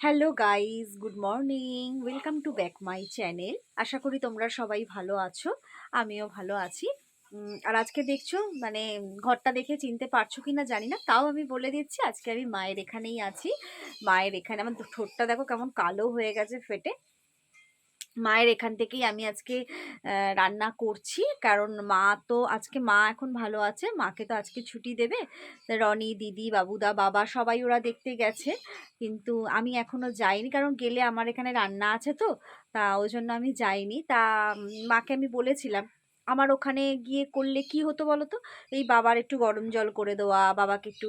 Hello guys, good morning. Welcome to back my channel. আশা করি তোমরা সবাই ভালো আছো, আমিও ভালো আছি। আর আজকে দেখছো মানে ঘরটা দেখে চিনতে পারছো কি না জানি না, তাও আমি বলে দিচ্ছি আজকে আমি মায়ের এখানেই আছি। মায়ের এখানে আমার ঠোঁটটা দেখো কেমন কালো হয়ে গেছে ফেটে। মায়ের এখান থেকেই আমি আজকে রান্না করছি, কারণ মা এখন ভালো আছে, মাকে তো আজকে ছুটি দেবে। তা রনি, দিদি, বাবুদা, বাবা সবাই ওরা দেখতে গেছে, কিন্তু আমি এখনো যাইনি, কারণ গেলে আমার এখানে রান্না আছে তো। তা ওই জন্য আমি যাইনি। তা মাকে আমি বলেছিলাম আমার ওখানে গিয়ে করলে কি হতো বলো তো, এই বাবার একটু গরম জল করে দেওয়া, বাবাকে একটু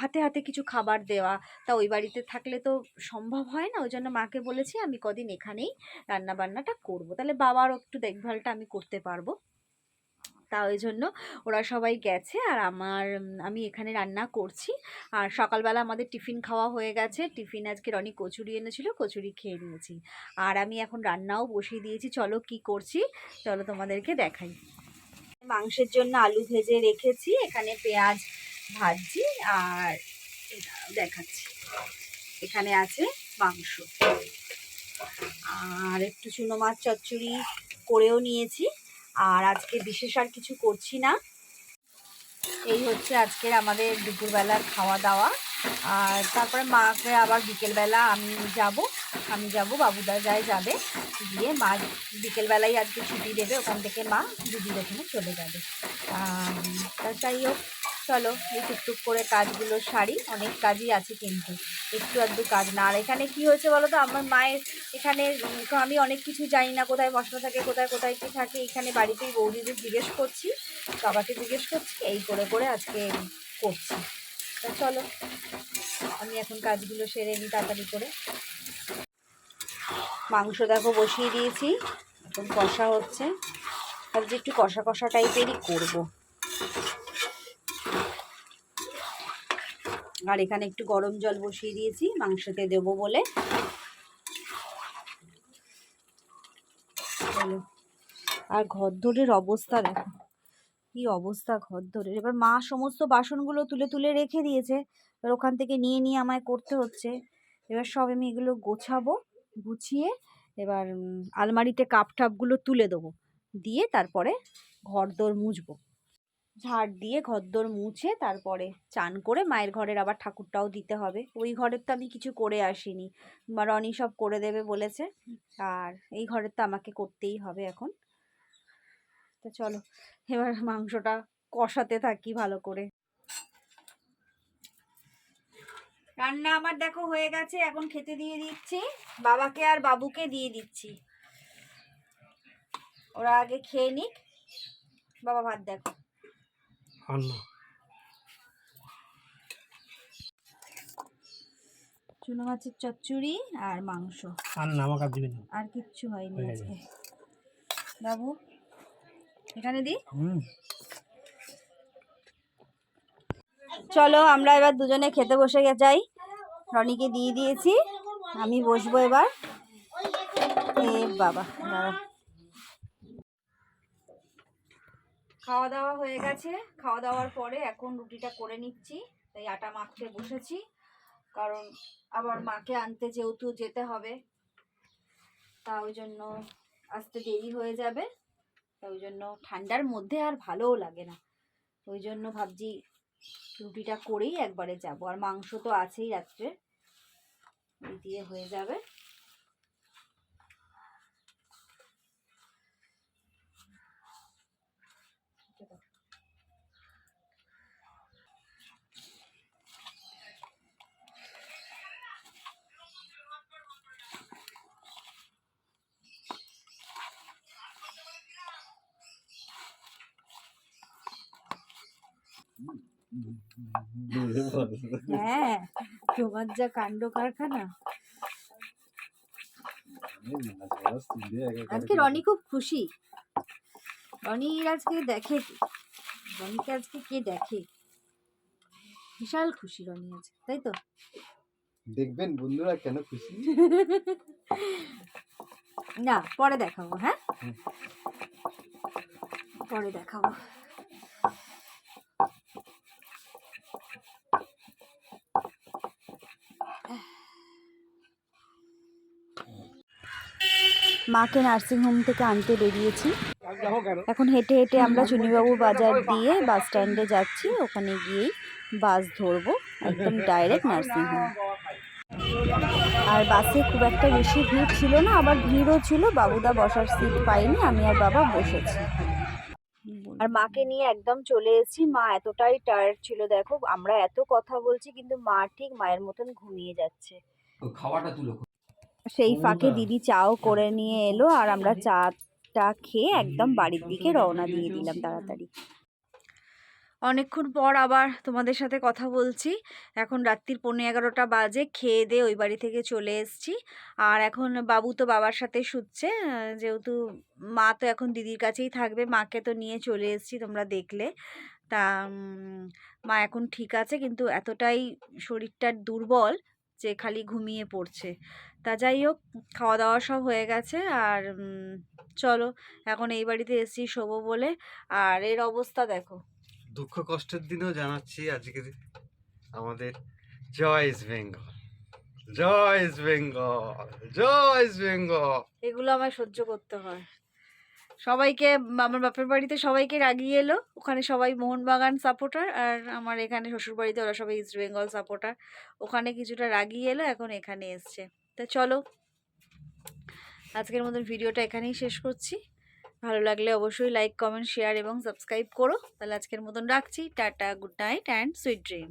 হাতে হাতে কিছু খাবার দেওয়া। তা ওই বাড়িতে থাকলে তো সম্ভব হয় না, ওই জন্য মাকে বলেছি আমি কদিন এখানেই রান্না বান্নাটা করব, তাহলে বাবারও একটু দেখভালটা আমি করতে পারবো। তা ওই জন্য ওরা সবাই গেছে, আর আমি এখানে রান্না করছি। আর সকালবেলা আমাদের টিফিন খাওয়া হয়ে গেছে, টিফিন আজকে রনি কচুরি এনেছিল, কচুরি খেয়ে নিয়েছি। আর আমি এখন রান্নাও বসিয়ে দিয়েছি, চলো কি করছি চলো তোমাদেরকে দেখাই। মাংসের জন্য আলু ভেজে রেখেছি, এখানে পেঁয়াজ ভাজছি, আর দেখাচ্ছি এখানে আছে মাংস, আর একটু চুনো মাছ চচ্চড়ি করেও নিয়েছি। আর আজকে বিশেষ আর কিছু করছি না। এই হচ্ছে আজকের আমাদের দুপুরবেলার খাওয়া দাওয়া। আর তারপরে মাকে আবার বিকেলবেলা আমি যাব, বাবুদা যাবে, গিয়ে মা বিকেলবেলায় আজকে ছুটি দেবে, ওখান থেকে মা দিদির ওখানে চলে যাবে। তা যাই হোক, চলো এই টুকটুক করে কাজগুলো সারি, অনেক কাজই আছে কিন্তু একটু আধটু কাজ না। আর এখানে কি হয়েছে বলো তো, আমার মায়ের এখানে আমি অনেক কিছু জানি না, কোথায় মশলা থাকে কোথায় কোথায় কী থাকে, এখানে বাড়িতেই বৌদিদের জিজ্ঞেস করছি, বাবাকে জিজ্ঞেস করছি, এই করে করে আজকে করছি। তা চলো আমি এখন কাজগুলো সেরে নিই তাড়াতাড়ি করে। মাংস দেখো বসিয়ে দিয়েছি, এখন কষা হচ্ছে, ভাবছি একটু কষা কষা টাইপেরই করবো। আর এখানে একটু গরম জল বসিয়ে দিয়েছি মাংসতে দেবো বলে। আর ঘরদোরের অবস্থা দেখো, কি অবস্থা ঘরদোরের। এবার মা সমস্ত বাসনগুলো তুলে তুলে রেখে দিয়েছে, এবার ওখান থেকে নিয়ে নিয়ে আমায় করতে হচ্ছে। এবার সব আমি এগুলো গোছাবো, গুছিয়ে এবার আলমারিতে কাপ টাপগুলো তুলে দেবো, দিয়ে তারপরে ঘরদোর মুছবো। ঝাড় দিয়ে ঘরদোর মুছে তারপরে চান করে মায়ের ঘরের আবার ঠাকুরটাও দিতে হবে। ওই ঘরের তো আমি কিছু করে আসিনি, রনি সব করে দেবে বলেছে, আর এই ঘরের তো আমাকে করতেই হবে এখন। তো চলো এবার মাংসটা কষাতে থাকি ভালো করে। রান্না আমার দেখো হয়ে গেছে, এখন খেতে দিয়ে দিচ্ছি, বাবাকে আর বাবুকে দিয়ে দিচ্ছি, ওরা আগে খেয়ে নিক। বাবা ভাত দেখো, চুনো মাছের চচ্চড়ি আর মাংস, আর কিচ্ছু হয়নি আজকে। বাবু এখানে দি। চলো আমরা এবার দুজনে খেতে বসে যাই, রনিকে দিয়ে দিয়েছি, আমি বসবো এবার। এ বাবা দাঁড়া। খাওয়া দাওয়া হয়ে গেছে, খাওয়া দাওয়ার পরে এখন রুটিটা করে নিচ্ছি, তাই আটা মাখতে বসেছি, কারণ আবার মাকে আনতে যেহেতু যেতে হবে, তা ওই জন্য আসতে দেরি হয়ে যাবে, তা ওই জন্য ঠান্ডার মধ্যে আর ভালোও লাগে না, ওই জন্য ভাবছি রুটিটা করেই একবারে যাব। আর মাংস তো আছেই রাত্রে, ওই দিয়ে হয়ে যাবে। হ্যাঁ, তোমার যা কাণ্ড কারখানা। আজকে রনি খুব খুশি, রনির আজকে দেখে, রনিকে আজকে কে দেখে, বিশাল খুশি রনি আজকে, তাই তো? দেখবেন বন্ধুরা কেন খুশি। না পরে দেখাবো, হ্যাঁ পরে দেখাবো। মাকে নার্সিংহোম থেকে আনতে বেরিয়েছি। এখন হেঁটে হেঁটে আমরা চুনিবাবু বাজার দিয়ে বাস স্ট্যান্ডে যাচ্ছি, ওখানে গিয়েই বাস ধরবো একদম ডাইরেক্ট নার্সিংহোম। আর বাসে খুব একটা বেশি ভিড় ছিল না, আবার ভিড়ও ছিল, বাবুদা বসার সিট পাইনি, আমি আর বাবা বসেছি। আর মাকে নিয়ে একদম চলে এসেছি। মা এতটাই টায়ার্ড ছিল, দেখো আমরা এত কথা বলছি কিন্তু মা ঠিক মায়ের মতন ঘুমিয়ে যাচ্ছে। খাওয়াটা তুলো। সেই ফাঁকে দিদি চাও করে নিয়ে এলো, আর আমরা চাটা খেয়ে একদম বাড়ির দিকে রওনা দিয়ে দিলাম তাড়াতাড়ি। অনেকক্ষণ পর আবার তোমাদের সাথে কথা বলছি। এখন রাত্রির 11:15 বাজে, খেয়ে দিয়ে ওই বাড়ি থেকে চলে এসেছি। আর এখন বাবু তো বাবার সাথে শুচ্ছে, যেহেতু মা তো এখন দিদির কাছেই থাকবে, মাকে তো নিয়ে চলে এসেছি তোমরা দেখলে। তা মা এখন ঠিক আছে, কিন্তু এতটাই শরীরটা দুর্বল যে খালি ঘুমিয়ে পড়ছে। তা যাই হোক, খাওয়া দাওয়া সব হয়ে গেছে। আর চলো এখন এই বাড়িতে এসেছি শোবো বলে। আর এর অবস্থা দেখো। দুঃখ কষ্টের দিনেও জানাচ্ছি আজকে আমাদের জয় ইস্ট বেঙ্গল, জয় ইস্ট বেঙ্গল, জয় ইস্ট বেঙ্গল। এগুলো আমায় সহ্য করতে হয়। সবাইকে, আমার বাপের বাড়িতে সবাইকে রাগিয়ে এলো, ওখানে সবাই মোহনবাগান সাপোর্টার, আর আমার এখানে শ্বশুর বাড়িতে ওরা সবাই ইস্ট বেঙ্গল সাপোর্টার। ওখানে কিছুটা রাগিয়ে এলো, এখন এখানে এসছে। তা চলো আজকের মতন ভিডিওটা এখানেই শেষ করছি। ভালো লাগলে অবশ্যই লাইক, কমেন্ট, শেয়ার এবং সাবস্ক্রাইব করো। তাহলে আজকের মতন রাখছি। Tata, good night and sweet dream.